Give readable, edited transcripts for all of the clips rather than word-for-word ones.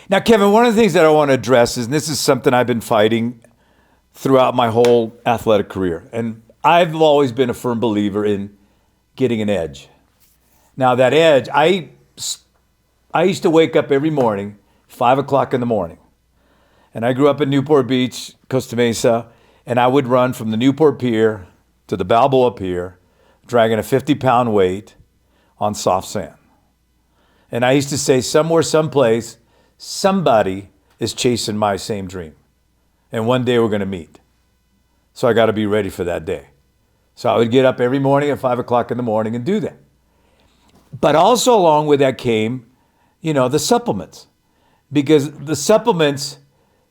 Now, Kevin, one of the things that I want to address is, and this is something I've been fighting throughout my whole athletic career, and I've always been a firm believer in getting an edge. Now, that edge, I used to wake up every morning, 5 o'clock in the morning, and I grew up in Newport Beach, Costa Mesa, and I would run from the Newport Pier to the Balboa Pier, dragging a 50-pound weight on soft sand. And I used to say, somewhere, someplace, somebody is chasing my same dream. And one day we're going to meet. So I got to be ready for that day. So I would get up every morning at 5 o'clock in the morning and do that. But also along with that came, the supplements. Because the supplements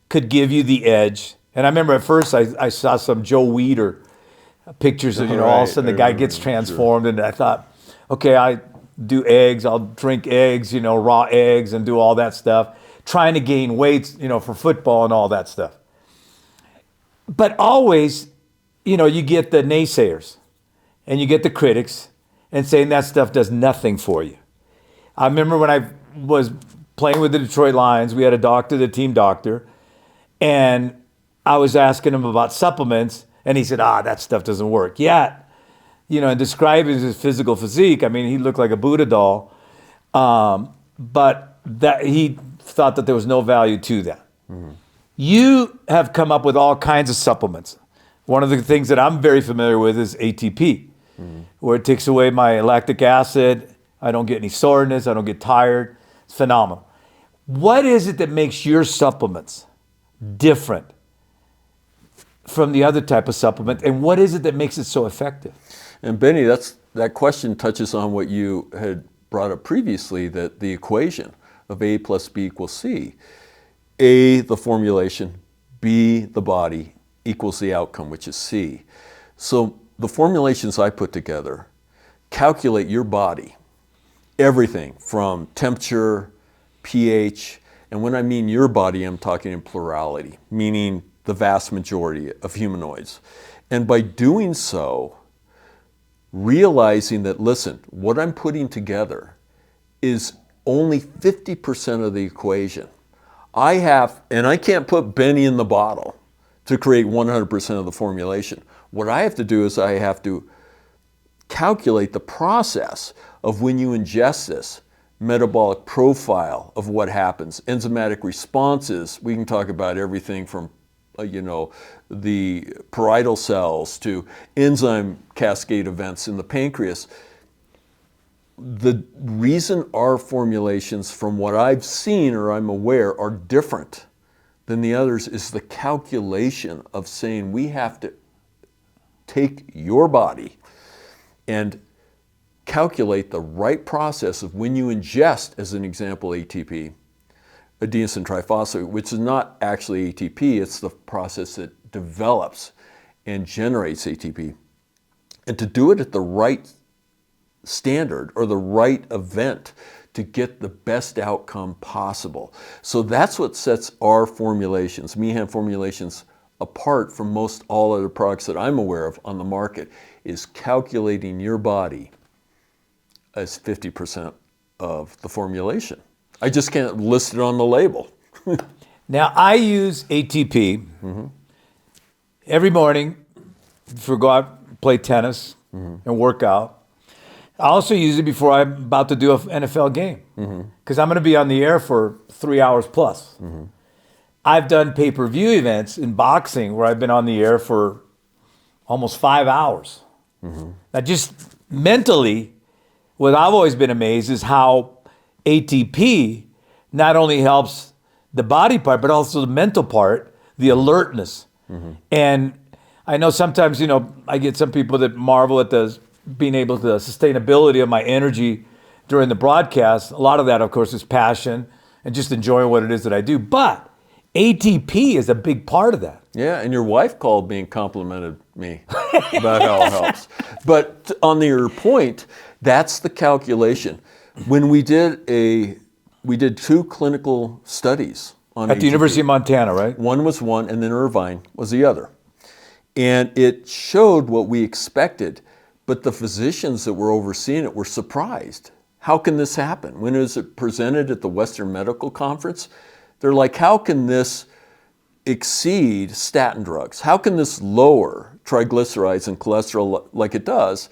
could give you the edge. And I remember at first I saw some Joe Weider pictures of, all of a sudden the guy gets transformed. Sure. And I thought, okay, I do eggs, I'll drink eggs, raw eggs and do all that stuff. Trying to gain weight, for football and all that stuff. But always, you get the naysayers and you get the critics and saying that stuff does nothing for you. I remember when I was playing with the Detroit Lions, we had a doctor, the team doctor, and I was asking him about supplements, and he said, that stuff doesn't work. Yet, and describing his physical physique, I mean, he looked like a Buddha doll, but that he thought that there was no value to that. Mm-hmm. You have come up with all kinds of supplements. One of the things that I'm very familiar with is ATP, where it takes away my lactic acid. I don't get any soreness. I don't get tired. It's phenomenal. What is it that makes your supplements different from the other type of supplement? And what is it that makes it so effective? And Benny, that question touches on what you had brought up previously, that the equation of A plus B equals C. A, the formulation, B, the body, equals the outcome, which is C. So the formulations I put together calculate your body, everything from temperature, pH, and when I mean your body, I'm talking in plurality, meaning the vast majority of humanoids. And by doing so, realizing that, listen, what I'm putting together is only 50% of the equation. And I can't put Benny in the bottle to create 100% of the formulation. What I have to do is I have to calculate the process of when you ingest this, metabolic profile of what happens, enzymatic responses. We can talk about everything from the parietal cells to enzyme cascade events in the pancreas. The reason our formulations, from what I've seen or I'm aware, are different than the others is the calculation of saying we have to take your body and calculate the right process of when you ingest, as an example, ATP, adenosine triphosphate, which is not actually ATP, it's the process that develops and generates ATP. And to do it at the right standard or the right event to get the best outcome possible. So that's what sets our formulations, Meehan Formulations, apart from most all other products that I'm aware of on the market, is calculating your body as 50% of the formulation. I just can't list it on the label. Now, I use ATP every morning for go out, play tennis, and work out. I also use it before I'm about to do an NFL game because I'm going to be on the air for 3 hours plus. I've done pay-per-view events in boxing where I've been on the air for almost 5 hours. Now, just mentally, what I've always been amazed is how ATP not only helps the body part, but also the mental part, the alertness. And I know sometimes, I get some people that marvel at the sustainability of my energy during the broadcast. A lot of that, of course, is passion and just enjoying what it is that I do. But ATP is a big part of that. Yeah, and your wife called me and complimented me about how it helps. But on your point, that's the calculation. When we did 2 clinical studies on at the ATP. University of Montana, right? One was one, and then Irvine was the other. And it showed what we expected, but the physicians that were overseeing it were surprised. How can this happen? When it was presented at the Western Medical Conference, They're like, how can this exceed statin drugs? How can this lower triglycerides and cholesterol like it does?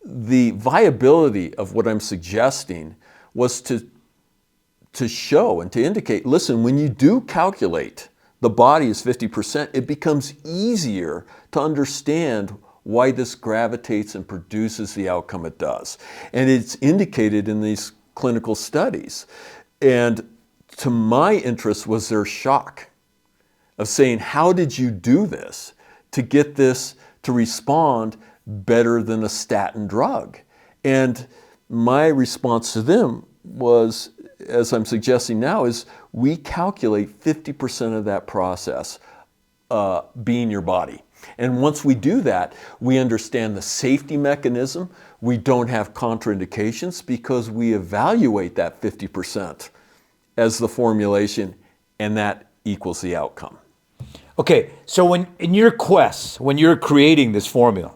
The viability of what I'm suggesting was to show and to indicate, listen, when you do calculate the body is 50%, it becomes easier to understand why this gravitates and produces the outcome it does. And it's indicated in these clinical studies. And to my interest was their shock of saying, how did you do this to get this to respond better than a statin drug? And my response to them was, as I'm suggesting now, is we calculate 50% of that process being your body. And once we do that, we understand the safety mechanism. We don't have contraindications because we evaluate that 50% as the formulation, and that equals the outcome. Okay, so when in your quest, when you're creating this formula,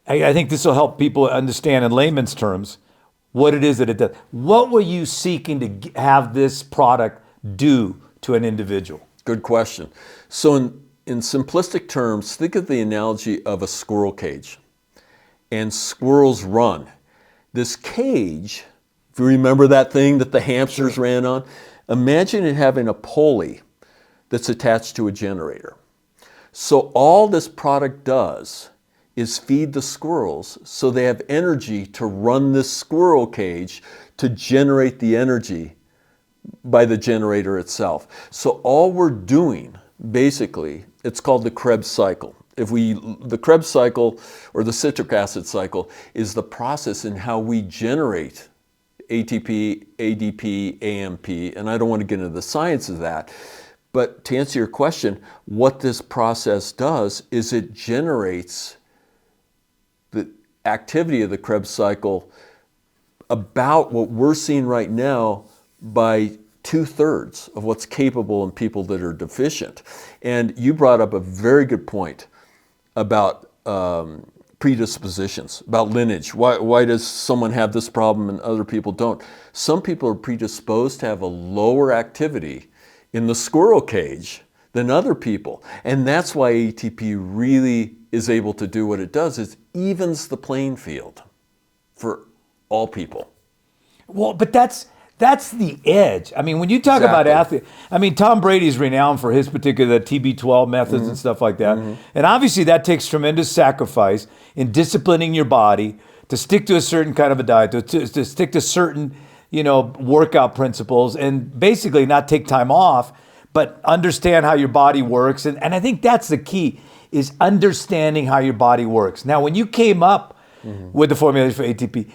I think this will help people understand in layman's terms what it is that it does. What were you seeking to have this product do to an individual? Good question. So in simplistic terms, think of the analogy of a squirrel cage. And squirrels run. This cage, if you remember that thing that the hamsters ran on, imagine it having a pulley that's attached to a generator. So all this product does is feed the squirrels so they have energy to run this squirrel cage to generate the energy by the generator itself. So all we're doing, basically, it's called the Krebs cycle. The Krebs cycle, or the citric acid cycle, is the process in how we generate ATP, ADP, AMP, and I don't want to get into the science of that. But to answer your question, what this process does is it generates the activity of the Krebs cycle about what we're seeing right now by 2/3 of what's capable in people that are deficient. And you brought up a very good point about predispositions, about lineage. Why does someone have this problem and other people don't? Some people are predisposed to have a lower activity in the squirrel cage than other people. And that's why ATP really is able to do what it does. It evens the playing field for all people. Well, but that's the edge. I mean, when you talk about athletes, I mean, Tom Brady's renowned for his particular TB12 methods and stuff like that. And obviously that takes tremendous sacrifice in disciplining your body to stick to a certain kind of a diet, to stick to certain, workout principles, and basically not take time off, but understand how your body works. And I think that's the key, is understanding how your body works. Now, when you came up with the formulation for ATP,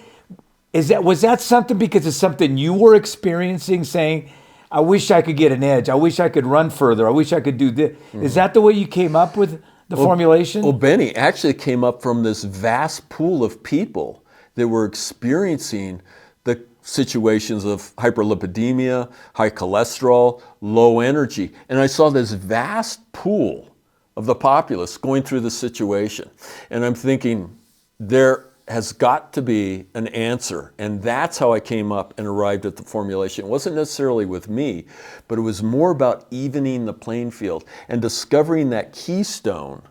was that something because it's something you were experiencing, saying, I wish I could get an edge, I wish I could run further, I wish I could do this? Is that the way you came up with the formulation? Well, Benny actually came up from this vast pool of people that were experiencing the situations of hyperlipidemia, high cholesterol, low energy. And I saw this vast pool of the populace going through the situation. And I'm thinking, there has got to be an answer. And that's how I came up and arrived at the formulation. It wasn't necessarily with me, but it was more about evening the playing field and discovering that keystone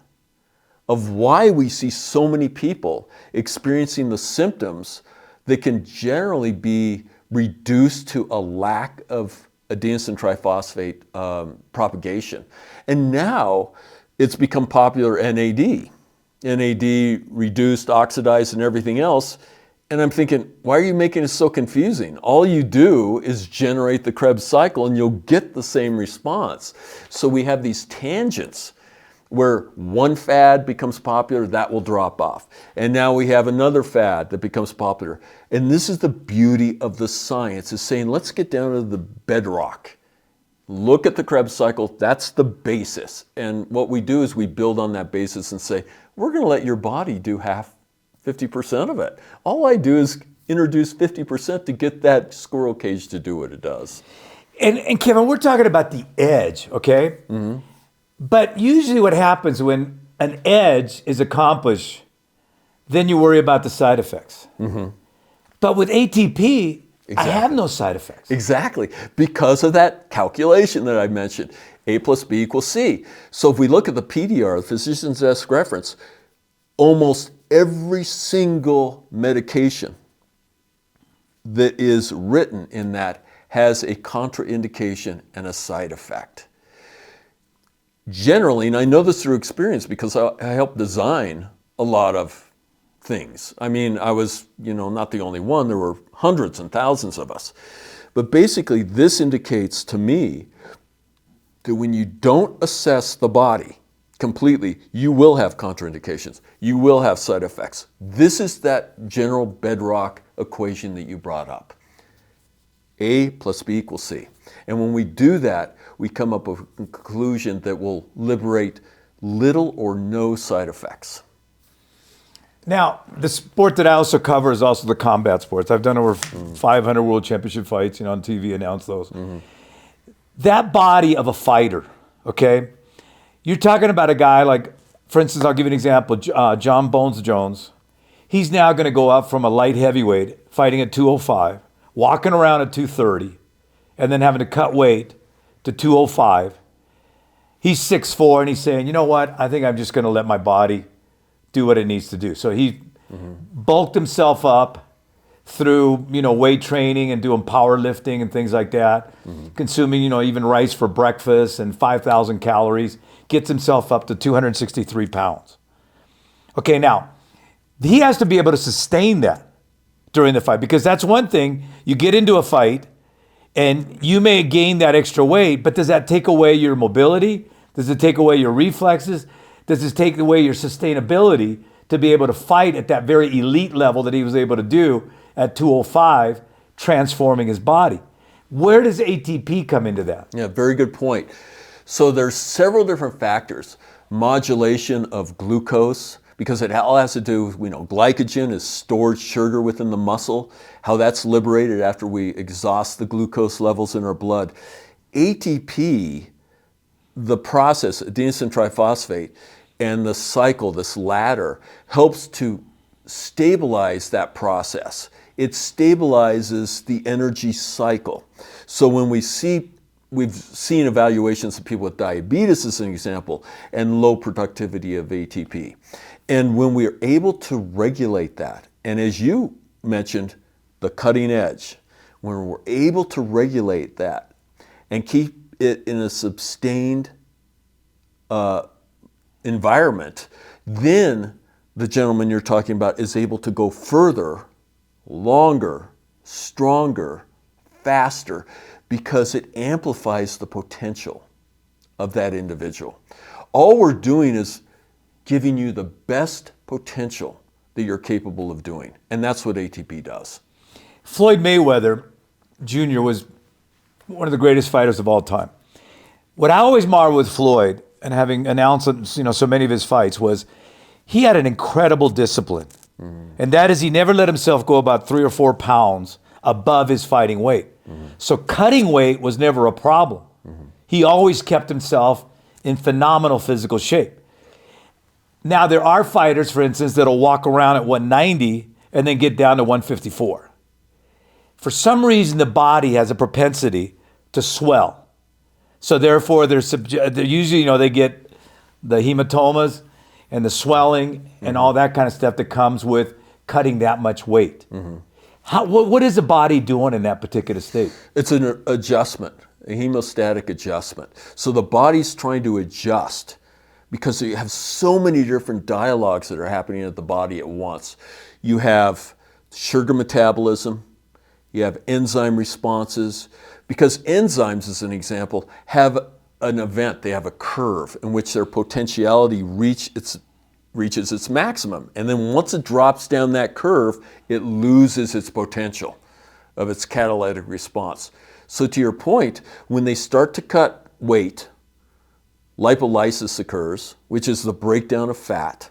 of why we see so many people experiencing the symptoms that can generally be reduced to a lack of adenosine triphosphate propagation. And now it's become popular NAD. NAD reduced, oxidized, and everything else. And I'm thinking, why are you making it so confusing? All you do is generate the Krebs cycle and you'll get the same response. So we have these tangents where one fad becomes popular, that will drop off. And now we have another fad that becomes popular. And this is the beauty of the science, is saying, let's get down to the bedrock. Look at the Krebs cycle, that's the basis. And what we do is we build on that basis and say, we're gonna let your body do 50% of it. All I do is introduce 50% to get that squirrel cage to do what it does. And Kevin, we're talking about the edge, okay? But usually what happens when an edge is accomplished, then you worry about the side effects. But with ATP, I have no side effects. Exactly, because of that calculation that I mentioned, A plus B equals C. So if we look at the PDR, the physician's desk reference, almost every single medication that is written in that has a contraindication and a side effect. Generally, and I know this through experience because I helped design a lot of things. I mean, I was, not the only one. There were hundreds and thousands of us. But basically, this indicates to me that when you don't assess the body completely, you will have contraindications. You will have side effects. This is that general bedrock equation that you brought up. A plus B equals C. And when we do that, we come up with a conclusion that will liberate little or no side effects. Now, the sport that I also cover is also the combat sports. I've done over 500 world championship fights, on TV, announced those. That body of a fighter, okay? You're talking about a guy like, for instance, I'll give you an example, John Bones Jones. He's now going to go up from a light heavyweight, fighting at 205, walking around at 230, and then having to cut weight to 205. He's 6'4", and he's saying, you know what? I think I'm just going to let my body do what it needs to do. So he bulked himself up through, weight training and doing powerlifting and things like that, consuming, even rice for breakfast and 5,000 calories, gets himself up to 263 pounds. Okay, now, he has to be able to sustain that during the fight, because that's one thing. You get into a fight and you may gain that extra weight, but does that take away your mobility? Does it take away your reflexes? Does this take away your sustainability to be able to fight at that very elite level that he was able to do at 205, transforming his body? Where does ATP come into that? Yeah, very good point. So there's several different factors. Modulation of glucose, because it all has to do with, glycogen is stored sugar within the muscle, how that's liberated after we exhaust the glucose levels in our blood. ATP, the process, adenosine triphosphate, and the cycle, this ladder, helps to stabilize that process. It stabilizes the energy cycle. So when we've seen evaluations of people with diabetes as an example, and low productivity of ATP. And when we're able to regulate that, and as you mentioned, the cutting edge, when we're able to regulate that and keep it in a sustained environment, then the gentleman you're talking about is able to go further, longer, stronger, faster, because it amplifies the potential of that individual. All we're doing is giving you the best potential that you're capable of doing, and that's what ATP does. Floyd Mayweather Jr. was one of the greatest fighters of all time. What I always marvel with Floyd, and having announced so many of his fights, was he had an incredible discipline. And that is, he never let himself go about 3 or 4 pounds above his fighting weight. So cutting weight was never a problem. He always kept himself in phenomenal physical shape. Now, there are fighters, for instance, that'll walk around at 190 and then get down to 154. For some reason, the body has a propensity to swell. So therefore, they're usually, they get the hematomas and the swelling and all that kind of stuff that comes with cutting that much weight. What is the body doing in that particular state? It's an adjustment, a hemostatic adjustment. So the body's trying to adjust because you have so many different dialogues that are happening at the body at once. You have sugar metabolism, you have enzyme responses, because enzymes, as an example, have an event, they have a curve in which their potentiality reaches its maximum. And then once it drops down that curve, it loses its potential of its catalytic response. So to your point, when they start to cut weight, lipolysis occurs, which is the breakdown of fat.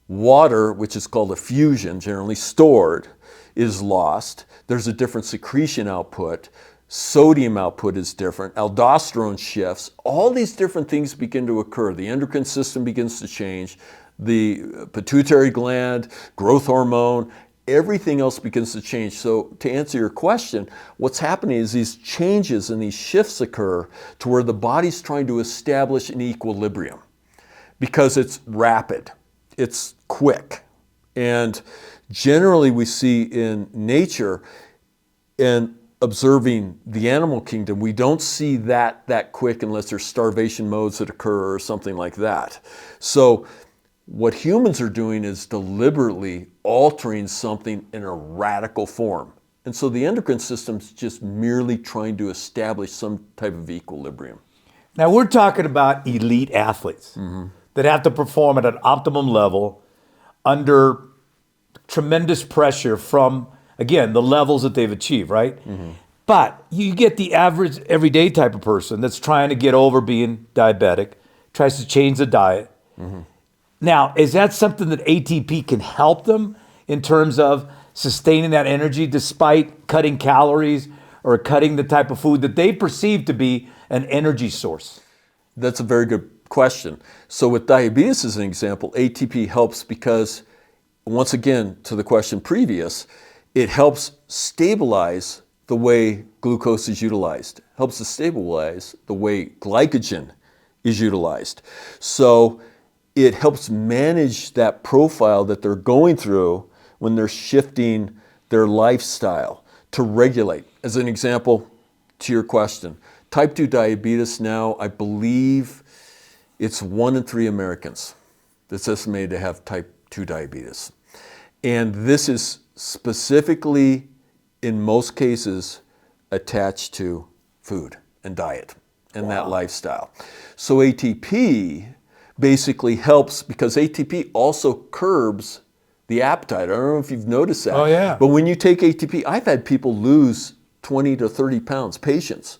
Water, which is called effusion, generally stored, is lost. There's a different secretion output. Sodium output is different. Aldosterone shifts. All these different things begin to occur. The endocrine system begins to change. The pituitary gland, growth hormone, everything else begins to change. So to answer your question, what's happening is these changes and these shifts occur to where the body's trying to establish an equilibrium because it's rapid, it's quick. And generally we see in nature and observing the animal kingdom, we don't see that quick unless there's starvation modes that occur or something like that. So what humans are doing is deliberately altering something in a radical form. And so the endocrine system's just merely trying to establish some type of equilibrium. Now we're talking about elite athletes that have to perform at an optimum level under tremendous pressure from, again, the levels that they've achieved, right? But you get the average everyday type of person that's trying to get over being diabetic, tries to change the diet. Now, is that something that ATP can help them in terms of sustaining that energy despite cutting calories or cutting the type of food that they perceive to be an energy source? That's a very good question. So with diabetes as an example, ATP helps because, once again, to the question previous, it helps stabilize the way glucose is utilized, helps to stabilize the way glycogen is utilized. So it helps manage that profile that they're going through when they're shifting their lifestyle to regulate. As an example to your question, type 2 diabetes now, I believe it's 1 in 3 Americans that's estimated to have type 2 diabetes. And this is specifically, in most cases, attached to food and diet and that lifestyle. So ATP basically helps because ATP also curbs the appetite. I don't know if you've noticed that. Oh, yeah. But when you take ATP, I've had people lose 20 to 30 pounds, patients,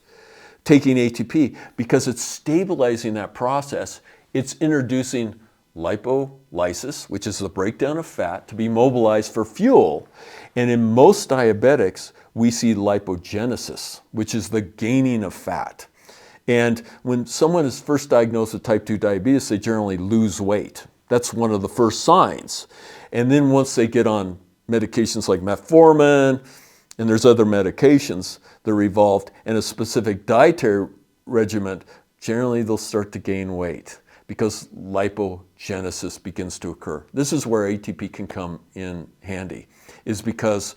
taking ATP because it's stabilizing that process. It's introducing lipolysis, which is the breakdown of fat, to be mobilized for fuel. And in most diabetics, we see lipogenesis, which is the gaining of fat. And when someone is first diagnosed with type 2 diabetes, they generally lose weight. That's one of the first signs. And then once they get on medications like metformin, and there's other medications that are evolved, and a specific dietary regimen, generally they'll start to gain weight because lipogenesis begins to occur. This is where ATP can come in handy, is because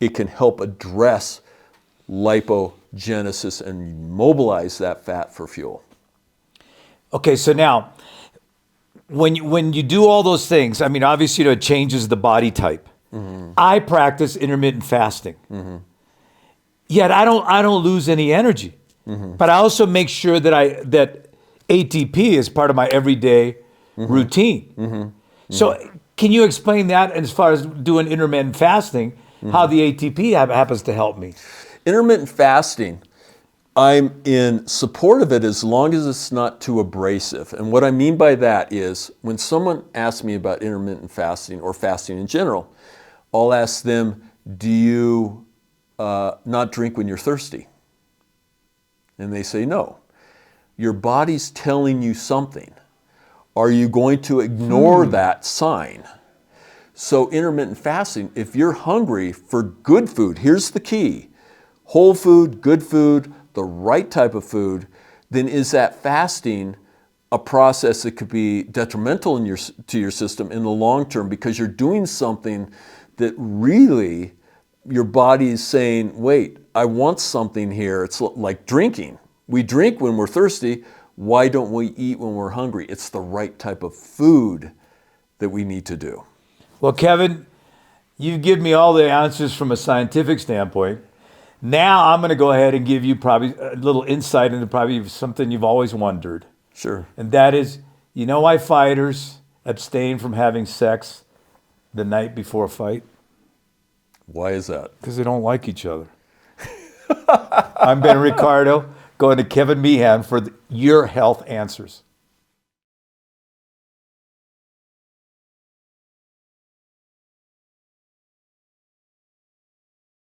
it can help address lipogenesis and mobilize that fat for fuel. Okay, so now, when you do all those things, I mean, obviously, it changes the body type. I practice intermittent fasting. Yet I don't lose any energy. But I also make sure that ATP is part of my everyday routine. So can you explain that as far as doing intermittent fasting, how the ATP happens to help me? Intermittent fasting, I'm in support of it as long as it's not too abrasive. And what I mean by that is when someone asks me about intermittent fasting or fasting in general, I'll ask them, do you not drink when you're thirsty? And they say no. Your body's telling you something. Are you going to ignore that sign? So intermittent fasting, if you're hungry for good food, here's the key: whole food, good food, the right type of food, then is that fasting a process that could be detrimental to your system in the long term because you're doing something that really your body is saying, wait, I want something here. It's like drinking. We drink when we're thirsty. Why don't we eat when we're hungry? It's the right type of food that we need to do. Well, Kevin, you give me all the answers from a scientific standpoint. Now I'm going to go ahead and give you probably a little insight into probably something you've always wondered. Sure. And that is, you know why fighters abstain from having sex the night before a fight? Why is that? Because they don't like each other. I'm Benny Ricardo, going to Kevin Meehan for your health answers.